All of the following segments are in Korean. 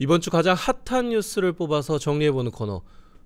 이번 주 가장 핫한 뉴스를 뽑아서 정리해보는 코너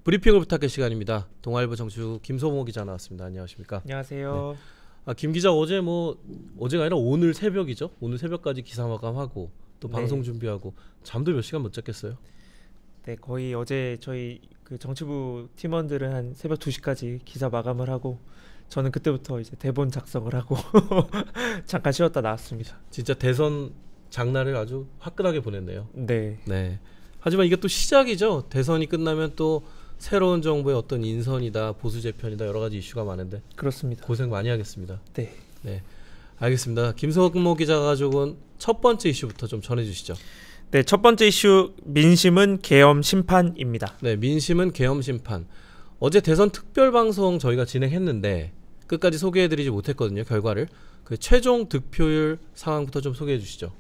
브리핑을 부탁할 시간입니다. 동아일보 정치부 김소모 기자 나왔습니다. 안녕하십니까? 안녕하세요. 네. 김 기자 어제가 아니라 오늘 새벽이죠? 오늘 새벽까지 기사 마감하고 또 방송 준비하고 잠도 몇 시간 못 잤겠어요? 네, 거의 어제 저희 그 정치부 팀원들은 한 새벽 2시까지 기사 마감을 하고 저는 그때부터 이제 대본 작성을 하고 잠깐 쉬었다 나왔습니다. 진짜 대선 장날을 아주 화끈하게 보냈네요. 네. 하지만 이게 또 시작이죠. 대선이 끝나면 또 새로운 정부의 어떤 인선이다, 보수 재편이다 여러 가지 이슈가 많은데 그렇습니다. 고생 많이 하겠습니다. 네. 알겠습니다. 김소모 기자가 가져온 첫 번째 이슈부터 좀 전해주시죠. 네, 첫 번째 이슈 민심은 계엄 심판입니다. 네, 민심은 계엄 심판. 어제 대선 특별 방송 저희가 진행했는데 끝까지 소개해드리지 못했거든요. 결과를. 그 최종 득표율 상황부터 좀 소개해 주시죠.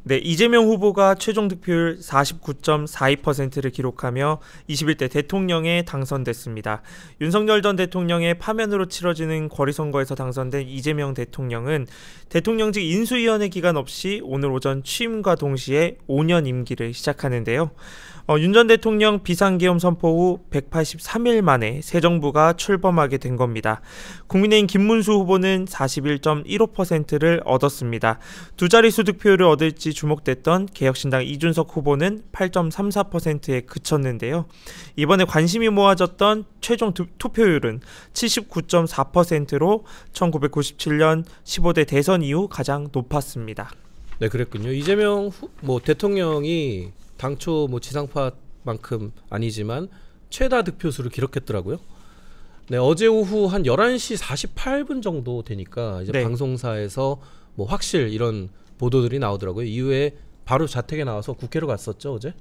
네, 이재명 후보가 최종 득표율 49.42%를 기록하며 21대 대통령에 당선됐습니다. 윤석열 전 대통령의 파면으로 치러지는 거리선거에서 당선된 이재명 대통령은 대통령직 인수위원회 기간 없이 오늘 오전 취임과 동시에 5년 임기를 시작하는데요. 윤 전 대통령 비상계엄 선포 후 183일 만에 새 정부가 출범하게 된 겁니다. 국민의힘 김문수 후보는 41.15%를 얻었습니다. 두 자릿수 득표율을 얻을지 주목됐던 개혁신당 이준석 후보는 8.34%에 그쳤는데요. 이번에 관심이 모아졌던 최종 투표율은 79.4%로 1997년 15대 대선 이후 가장 높았습니다. 네, 그랬군요. 이재명 대통령이 당초 지상파만큼 아니지만 최다 득표수를 기록했더라고요. 네, 어제 오후 한 11시 48분 정도 되니까 이제 방송사에서 확실 이런 보도들이 나오더라고요. 이후에 바로 자택에 나와서 국회로 갔었죠, 어제?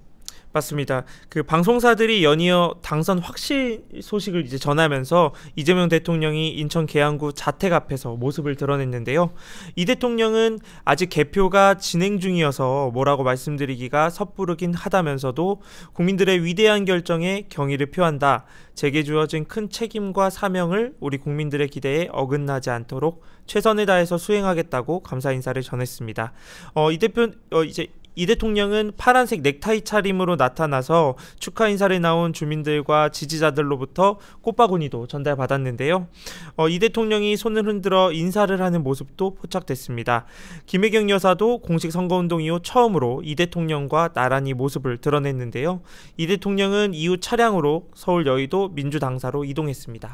맞습니다. 그 방송사들이 연이어 당선 확실 소식을 이제 전하면서 이재명 대통령이 인천 계양구 자택 앞에서 모습을 드러냈는데요. 이 대통령은 아직 개표가 진행 중이어서 뭐라고 말씀드리기가 섣부르긴 하다면서도 국민들의 위대한 결정에 경의를 표한다. 제게 주어진 큰 책임과 사명을 우리 국민들의 기대에 어긋나지 않도록 최선을 다해서 수행하겠다고 감사 인사를 전했습니다. 이 대통령은 파란색 넥타이 차림으로 나타나서 축하 인사를 나온 주민들과 지지자들로부터 꽃바구니도 전달받았는데요. 이 대통령이 손을 흔들어 인사를 하는 모습도 포착됐습니다. 김혜경 여사도 공식 선거운동 이후 처음으로 이 대통령과 나란히 모습을 드러냈는데요. 이 대통령은 이후 차량으로 서울 여의도 민주당사로 이동했습니다.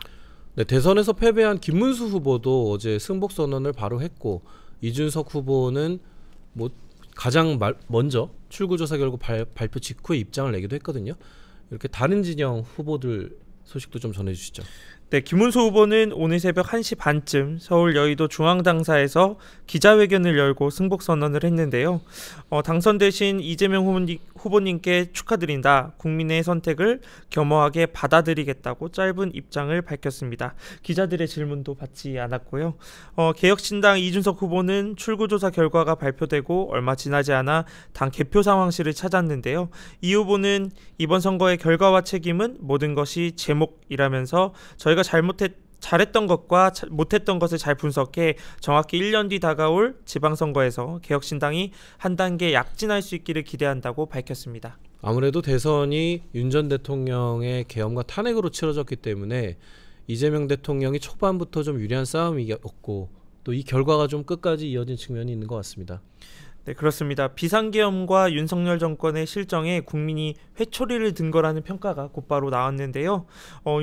네, 대선에서 패배한 김문수 후보도 어제 승복 선언을 바로 했고 이준석 후보는 가장 먼저 출구조사 결과 발표 직후에 입장을 내기도 했거든요. 이렇게 다른 진영 후보들 소식도 좀 전해주시죠. 네, 김문수 후보는 오늘 새벽 1시 반쯤 서울 여의도 중앙당사에서 기자회견을 열고 승복 선언을 했는데요. 당선되신 이재명 후보님께 축하드린다. 국민의 선택을 겸허하게 받아들이겠다고 짧은 입장을 밝혔습니다. 기자들의 질문도 받지 않았고요. 개혁신당 이준석 후보는 출구조사 결과가 발표되고 얼마 지나지 않아 당 개표 상황실을 찾았는데요. 이 후보는 이번 선거의 결과와 책임은 모든 것이 제목이라면서 저희가 잘했던 것과 못했던 것을 잘 분석해 정확히 1년 뒤 다가올 지방선거에서 개혁신당이 한 단계 약진할 수 있기를 기대한다고 밝혔습니다. 아무래도 대선이 윤 전 대통령의 계엄과 탄핵으로 치러졌기 때문에 이재명 대통령이 초반부터 좀 유리한 싸움이었고 또 이 결과가 좀 끝까지 이어진 측면이 있는 것 같습니다. 네, 그렇습니다. 비상계엄과 윤석열 정권의 실정에 국민이 회초리를 든 거라는 평가가 곧바로 나왔는데요.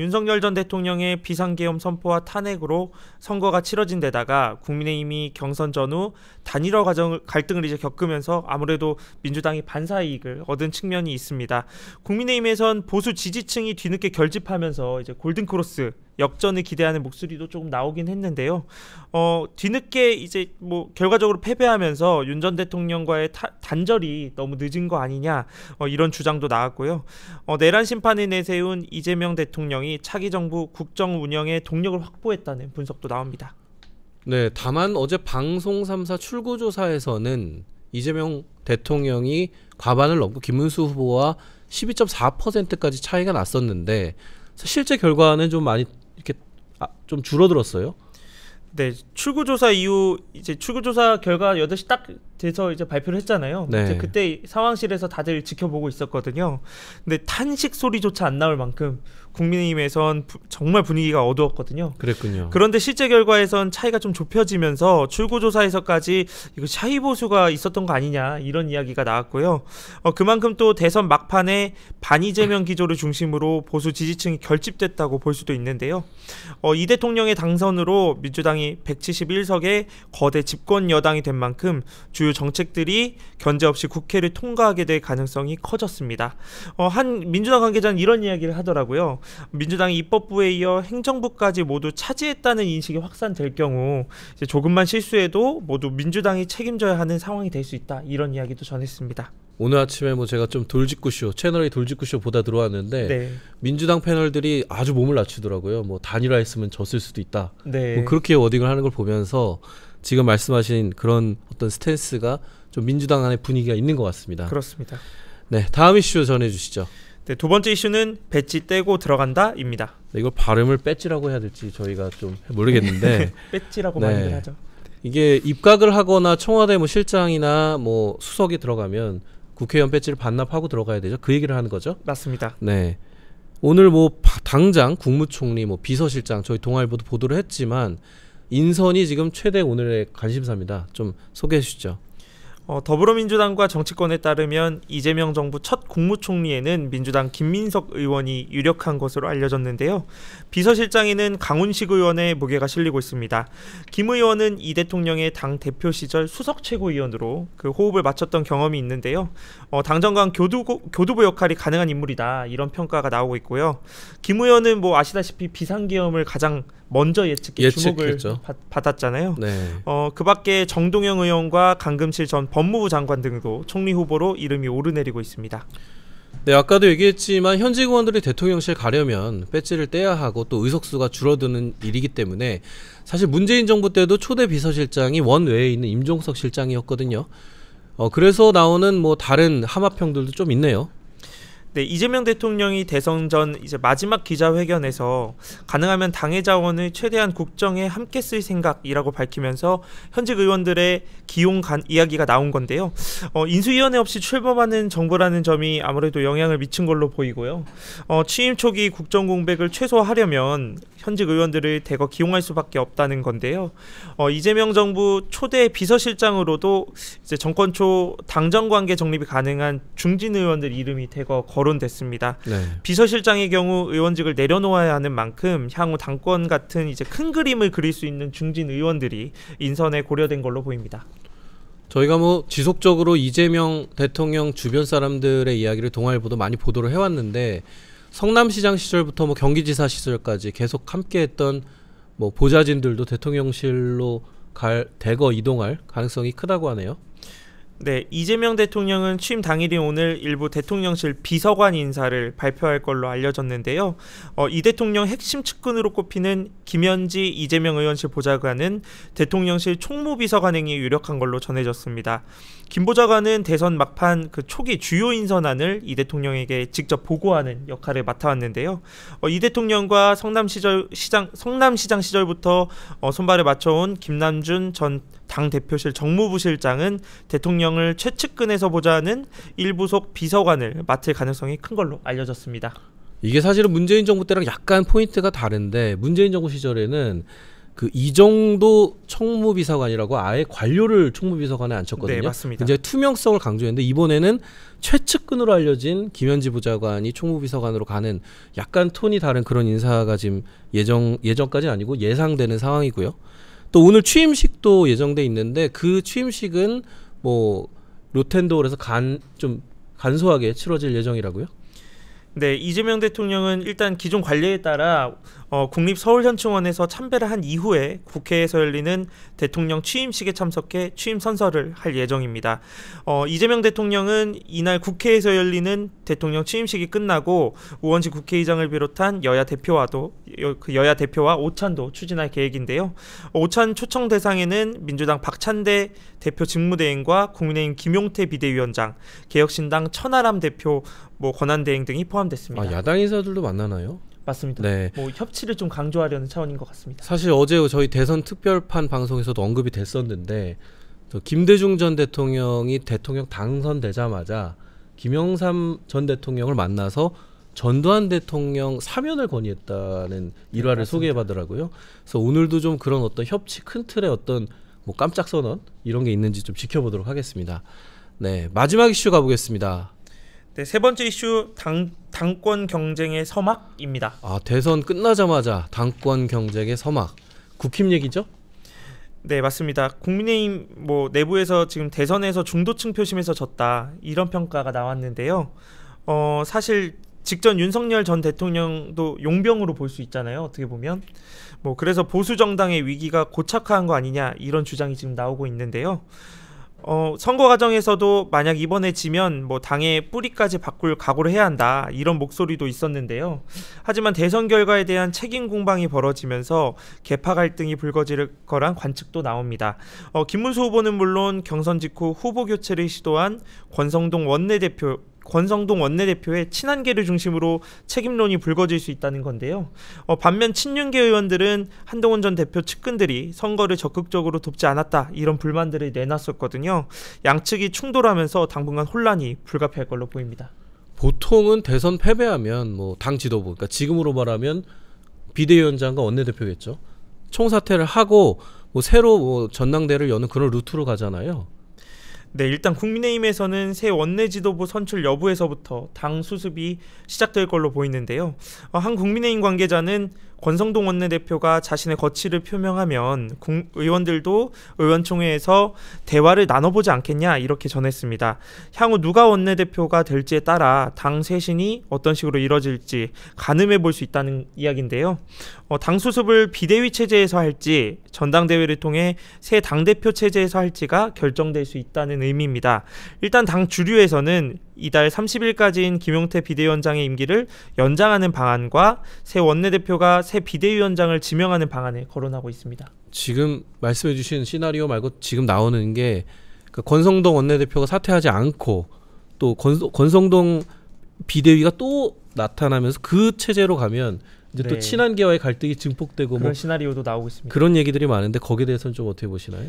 윤석열 전 대통령의 비상계엄 선포와 탄핵으로 선거가 치러진 데다가 국민의힘이 경선 전후 단일화 갈등을 이제 겪으면서 아무래도 민주당이 반사이익을 얻은 측면이 있습니다. 국민의힘에선 보수 지지층이 뒤늦게 결집하면서 이제 골든크로스 역전을 기대하는 목소리도 조금 나오긴 했는데요. 뒤늦게 이제 결과적으로 패배하면서 윤 전 대통령과의 단절이 너무 늦은 거 아니냐 이런 주장도 나왔고요. 내란 심판을 내세운 이재명 대통령이 차기 정부 국정 운영에 동력을 확보했다는 분석도 나옵니다. 네, 다만 어제 방송 3사 출구조사에서는 이재명 대통령이 과반을 넘고 김문수 후보와 12.4%까지 차이가 났었는데 실제 결과는 좀 많이 이렇게 좀 줄어들었어요. 네, 출구조사 이후 이제 출구조사 결과 8시 딱 돼서 이제 발표를 했잖아요. 네. 이제 그때 상황실에서 다들 지켜보고 있었거든요. 근데 탄식 소리조차 안 나올 만큼 국민의힘에선 정말 분위기가 어두웠거든요. 그랬군요. 그런데 실제 결과에선 차이가 좀 좁혀지면서 출구조사에서까지 이거 샤이 보수가 있었던 거 아니냐 이런 이야기가 나왔고요. 그만큼 또 대선 막판에 반이재명 기조를 중심으로 보수 지지층이 결집됐다고 볼 수도 있는데요. 이 대통령의 당선으로 민주당이 171석의 거대 집권 여당이 된 만큼 주요 정책들이 견제 없이 국회를 통과하게 될 가능성이 커졌습니다. 한 민주당 관계자는 이런 이야기를 하더라고요. 민주당이 입법부에 이어 행정부까지 모두 차지했다는 인식이 확산될 경우 이제 조금만 실수해도 모두 민주당이 책임져야 하는 상황이 될 수 있다. 이런 이야기도 전했습니다. 오늘 아침에 뭐 제가 좀 돌직구쇼 채널A 돌직구쇼 보다 들어왔는데 네. 민주당 패널들이 아주 몸을 낮추더라고요. 뭐 단일화했으면 졌을 수도 있다. 네. 뭐 그렇게 워딩을 하는 걸 보면서 지금 말씀하신 그런 어떤 스탠스가 좀 민주당 안에 분위기가 있는 것 같습니다. 그렇습니다. 네, 다음 이슈 전해주시죠. 네, 두 번째 이슈는 배지 떼고 들어간다입니다. 네, 이걸 발음을 배지라고 해야 될지 저희가 좀 모르겠는데 배지라고 네. 많이들 하죠. 이게 입각을 하거나 청와대 뭐 실장이나 뭐 수석이 들어가면 국회의원 배지를 반납하고 들어가야 되죠. 그 얘기를 하는 거죠. 맞습니다. 네. 오늘 뭐 당장 국무총리 뭐 비서실장 저희 동아일보도 보도를 했지만 인선이 지금 최대 오늘의 관심사입니다. 좀 소개해 주시죠. 더불어민주당과 정치권에 따르면 이재명 정부 첫 국무총리에는 민주당 김민석 의원이 유력한 것으로 알려졌는데요. 비서실장에는 강훈식 의원의 무게가 실리고 있습니다. 김 의원은 이 대통령의 당 대표 시절 수석 최고위원으로 그 호흡을 맞췄던 경험이 있는데요. 당정 간 교두보 역할이 가능한 인물이다. 이런 평가가 나오고 있고요. 김 의원은 뭐 아시다시피 비상계엄을 가장 먼저 예측해 주목을 받았잖아요. 네. 그 밖에 정동영 의원과 강금실 전 법무부 장관 등도 총리 후보로 이름이 오르내리고 있습니다. 네, 아까도 얘기했지만 현직 의원들이 대통령실 가려면 배지를 떼야 하고 또 의석수가 줄어드는 일이기 때문에 사실 문재인 정부 때도 초대 비서실장이 원외에 있는 임종석 실장이었거든요. 그래서 나오는 뭐 다른 함합형들도 좀 있네요. 네, 이재명 대통령이 대선 전 이제 마지막 기자회견에서 가능하면 당의 자원을 최대한 국정에 함께 쓸 생각이라고 밝히면서 현직 의원들의 기용 이야기가 나온 건데요. 인수위원회 없이 출범하는 정부라는 점이 아무래도 영향을 미친 걸로 보이고요. 취임 초기 국정 공백을 최소화하려면 현직 의원들을 대거 기용할 수밖에 없다는 건데요. 이재명 정부 초대 비서실장으로도 이제 정권 초 당정 관계 정립이 가능한 중진 의원들 이름이 대거 거론됐습니다. 네. 비서실장의 경우 의원직을 내려놓아야 하는 만큼 향후 당권 같은 이제 큰 그림을 그릴 수 있는 중진 의원들이 인선에 고려된 걸로 보입니다. 저희가 뭐 지속적으로 이재명 대통령 주변 사람들의 이야기를 동아일보도 많이 보도를 해왔는데 성남시장 시절부터 뭐 경기지사 시절까지 계속 함께했던 뭐 보좌진들도 대통령실로 대거 이동할 가능성이 크다고 하네요. 네, 이재명 대통령은 취임 당일인 오늘 일부 대통령실 비서관 인사를 발표할 걸로 알려졌는데요. 이 대통령 핵심 측근으로 꼽히는 김현지 이재명 의원실 보좌관은 대통령실 총무비서관행이 유력한 걸로 전해졌습니다. 김 보좌관은 대선 막판 그 초기 주요 인선안을 이 대통령에게 직접 보고하는 역할을 맡아왔는데요. 이 대통령과 성남시장 시절부터 손발을 맞춰온 김남준 전 당 대표실 정무부실장은 대통령을 최측근에서 보좌하는 일부속 비서관을 맡을 가능성이 큰 걸로 알려졌습니다. 이게 사실은 문재인 정부 때랑 약간 포인트가 다른데 문재인 정부 시절에는 그 이정도 총무비서관이라고 아예 관료를 총무비서관에 앉혔거든요. 네, 맞습니다. 굉장히 투명성을 강조했는데 이번에는 최측근으로 알려진 김현지 부장관이 총무비서관으로 가는 약간 톤이 다른 그런 인사가 지금 예정까지는 아니고 예상되는 상황이고요. 또 오늘 취임식도 예정돼 있는데 그 취임식은 뭐 로텐도어에서 좀 간소하게 치러질 예정이라고요? 네, 이재명 대통령은 일단 기존 관례에 따라 국립서울현충원에서 참배를 한 이후에 국회에서 열리는 대통령 취임식에 참석해 취임 선서를 할 예정입니다. 이재명 대통령은 이날 국회에서 열리는 대통령 취임식이 끝나고 우원식 국회의장을 비롯한 여야 대표와 오찬도 추진할 계획인데요. 오찬 초청 대상에는 민주당 박찬대 대표 직무대행과 국민의힘 김용태 비대위원장, 개혁신당 천하람 대표, 권한대행 등이 포함됐습니다. 아, 야당 인사들도 만나나요? 맞습니다. 네. 협치를 좀 강조하려는 차원인 것 같습니다. 사실 어제 저희 대선 특별판 방송에서도 언급이 됐었는데 또 김대중 전 대통령이 대통령 당선되자마자 김영삼 전 대통령을 만나서 전두환 대통령 사면을 건의했다는 일화를 소개해봤더라고요. 그래서 오늘도 좀 그런 어떤 협치 큰 틀의 어떤 뭐 깜짝 선언 이런 게 있는지 좀 지켜보도록 하겠습니다. 네, 마지막 이슈 가보겠습니다. 네, 세 번째 이슈 당권 경쟁의 서막입니다. 아, 대선 끝나자마자 당권 경쟁의 서막. 국힘 얘기죠? 네, 맞습니다. 국민의힘 뭐 내부에서 지금 대선에서 중도층 표심에서 졌다 이런 평가가 나왔는데요. 사실 직전 윤석열 전 대통령도 용병으로 볼 수 있잖아요. 어떻게 보면 뭐 그래서 보수 정당의 위기가 고착화한 거 아니냐 이런 주장이 지금 나오고 있는데요. 선거 과정에서도 만약 이번에 지면 뭐 당의 뿌리까지 바꿀 각오를 해야 한다 이런 목소리도 있었는데요. 하지만 대선 결과에 대한 책임 공방이 벌어지면서 계파 갈등이 불거질 거란 관측도 나옵니다. 김문수 후보는 물론 경선 직후 후보 교체를 시도한 권성동 원내대표의 친한계를 중심으로 책임론이 불거질 수 있다는 건데요. 반면 친윤계 의원들은 한동훈 전 대표 측근들이 선거를 적극적으로 돕지 않았다 이런 불만들을 내놨었거든요. 양측이 충돌하면서 당분간 혼란이 불가피할 걸로 보입니다. 보통은 대선 패배하면 뭐 당 지도부, 그러니까 지금으로 말하면 비대위원장과 원내대표겠죠. 총사퇴를 하고 뭐 새로 뭐 전당대회를 여는 그런 루트로 가잖아요. 네, 일단 국민의힘에서는 새 원내 지도부 선출 여부에서부터 당 수습이 시작될 걸로 보이는데요. 한 국민의힘 관계자는 권성동 원내대표가 자신의 거취를 표명하면 의원들도 의원총회에서 대화를 나눠보지 않겠냐 이렇게 전했습니다. 향후 누가 원내대표가 될지에 따라 당 쇄신이 어떤 식으로 이뤄질지 가늠해 볼 수 있다는 이야기인데요. 당 수습을 비대위 체제에서 할지 전당대회를 통해 새 당대표 체제에서 할지가 결정될 수 있다는 의미입니다. 일단 당 주류에서는 이달 30일까지인 김용태 비대위원장의 임기를 연장하는 방안과 새 원내대표가 새 비대위원장을 지명하는 방안을 거론하고 있습니다. 지금 말씀해 주신 시나리오 말고 지금 나오는 게 권성동 원내대표가 사퇴하지 않고 또 권성동 비대위가 또 나타나면서 그 체제로 가면 이제 또 친한계와의 갈등이 증폭되고 그런 시나리오도 나오고 있습니다. 그런 얘기들이 많은데 거기에 대해서는 좀 어떻게 보시나요?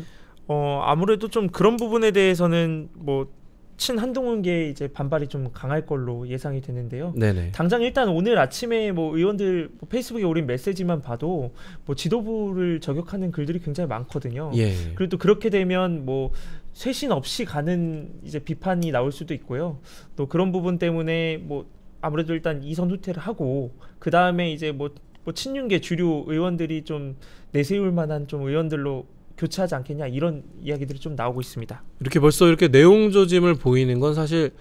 아무래도 좀 그런 부분에 대해서는 뭐 친한동훈계 이제 반발이 좀 강할 걸로 예상이 되는데요. 네네. 당장 일단 오늘 아침에 뭐 의원들 페이스북에 올린 메시지만 봐도 뭐 지도부를 저격하는 글들이 굉장히 많거든요. 예. 그리고 또 그렇게 되면 뭐 쇄신 없이 가는 이제 비판이 나올 수도 있고요. 또 그런 부분 때문에 뭐 아무래도 일단 이선 후퇴를 하고 그 다음에 이제 뭐 친윤계 주류 의원들이 좀 내세울 만한 좀 의원들로 교체하지 않겠냐 이런 이야기들이 좀 나오고 있습니다. 이렇게 벌써 이렇게 내용 조짐을 보이는 건 사실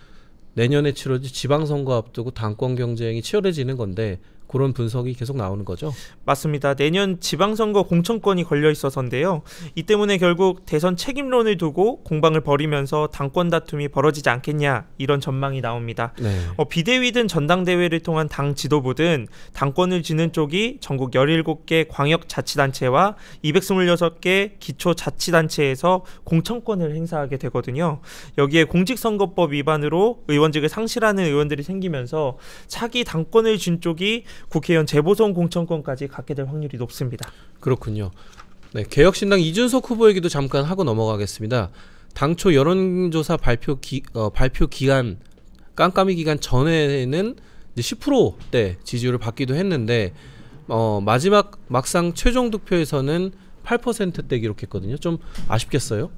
내년에 치러질 지방선거 앞두고 당권 경쟁이 치열해지는 건데 그런 분석이 계속 나오는 거죠? 맞습니다. 내년 지방선거 공천권이 걸려 있어서인데요. 이 때문에 결국 대선 책임론을 두고 공방을 벌이면서 당권 다툼이 벌어지지 않겠냐 이런 전망이 나옵니다. 네. 비대위든 전당대회를 통한 당 지도부든 당권을 쥐는 쪽이 전국 17개 광역자치단체와 226개 기초자치단체에서 공천권을 행사하게 되거든요. 여기에 공직선거법 위반으로 의원직을 상실하는 의원들이 생기면서 차기 당권을 쥔 쪽이 국회의원 재보선 공천권까지 갖게 될 확률이 높습니다. 그렇군요. 네, 개혁신당 이준석 후보 얘기도 잠깐 하고 넘어가겠습니다. 당초 여론조사 발표 기간 깜깜이 기간 전에는 이제 10%대 지지율을 받기도 했는데 막상 최종 득표에서는 8%대 기록했거든요. 좀 아쉽겠어요?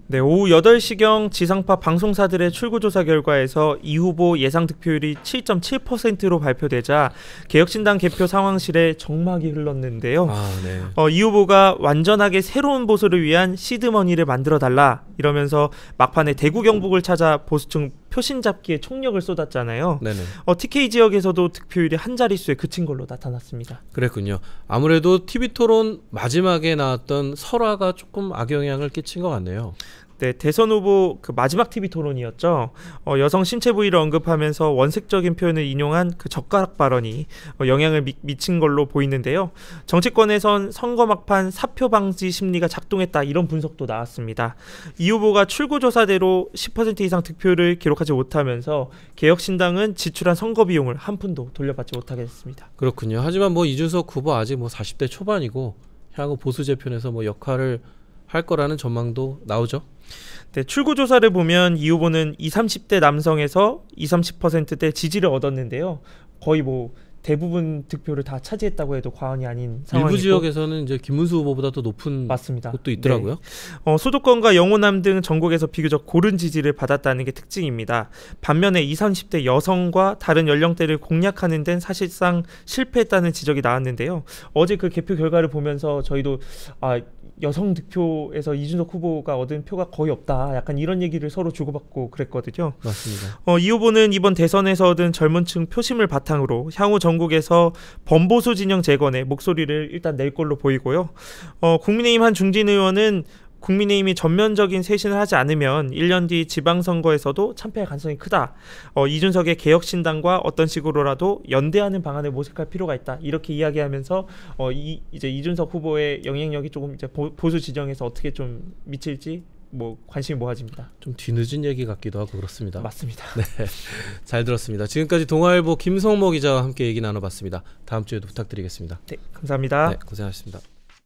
네, 오후 8시경 지상파 방송사들의 출구조사 결과에서 이 후보 예상 득표율이 7.7%로 발표되자 개혁신당 개표 상황실에 정막이 흘렀는데요. 네. 이 후보가 완전하게 새로운 보수를 위한 시드머니를 만들어달라 이러면서 막판에 대구 경북을 찾아 보수층 표심 잡기에 총력을 쏟았잖아요. 네네. TK 지역에서도 득표율이 한 자릿수에 그친 걸로 나타났습니다. 그랬군요. 아무래도 TV토론 마지막에 나왔던 설화가 조금 악영향을 끼친 것 같네요. 네, 대선 후보 그 마지막 TV 토론이었죠. 여성 신체 부위를 언급하면서 원색적인 표현을 인용한 그 젓가락 발언이 영향을 미친 걸로 보이는데요. 정치권에선 선거 막판 사표 방지 심리가 작동했다 이런 분석도 나왔습니다. 이 후보가 출구조사대로 10% 이상 득표를 기록하지 못하면서 개혁신당은 지출한 선거 비용을 한 푼도 돌려받지 못하게 됐습니다. 그렇군요. 하지만 뭐 이준석 후보 아직 뭐 40대 초반이고 향후 보수 재편에서 뭐 역할을 할 거라는 전망도 나오죠. 네, 출구 조사를 보면 이 후보는 20, 30대 남성에서 20, 30%대 지지를 얻었는데요. 거의 뭐 대부분 득표를 다 차지했다고 해도 과언이 아닌 상황이고 일부 지역에서는 이제 김문수 후보보다 더 높은 맞습니다. 곳도 있더라고요. 네. 수도권과 영호남 등 전국에서 비교적 고른 지지를 받았다는 게 특징입니다. 반면에 20, 30대 여성과 다른 연령대를 공략하는 데는 사실상 실패했다는 지적이 나왔는데요. 어제 그 개표 결과를 보면서 저희도 여성 득표에서 이준석 후보가 얻은 표가 거의 없다. 약간 이런 얘기를 서로 주고받고 그랬거든요. 맞습니다. 이 후보는 이번 대선에서 얻은 젊은층 표심을 바탕으로 향후 전국에서 범보수 진영 재건에 목소리를 일단 낼 걸로 보이고요. 국민의힘 한 중진 의원은 국민의힘이 전면적인 쇄신을 하지 않으면 1년 뒤 지방선거에서도 참패할 가능성이 크다. 이준석의 개혁신당과 어떤 식으로라도 연대하는 방안을 모색할 필요가 있다. 이렇게 이야기하면서 이제 이준석 후보의 영향력이 조금 이제 보수 지정에서 어떻게 좀 미칠지 뭐 관심이 모아집니다. 좀 뒤늦은 얘기 같기도 하고 그렇습니다. 맞습니다. 네, 잘 들었습니다. 지금까지 동아일보 김성모 기자와 함께 얘기 나눠봤습니다. 다음 주에도 부탁드리겠습니다. 네, 감사합니다. 네, 고생하셨습니다.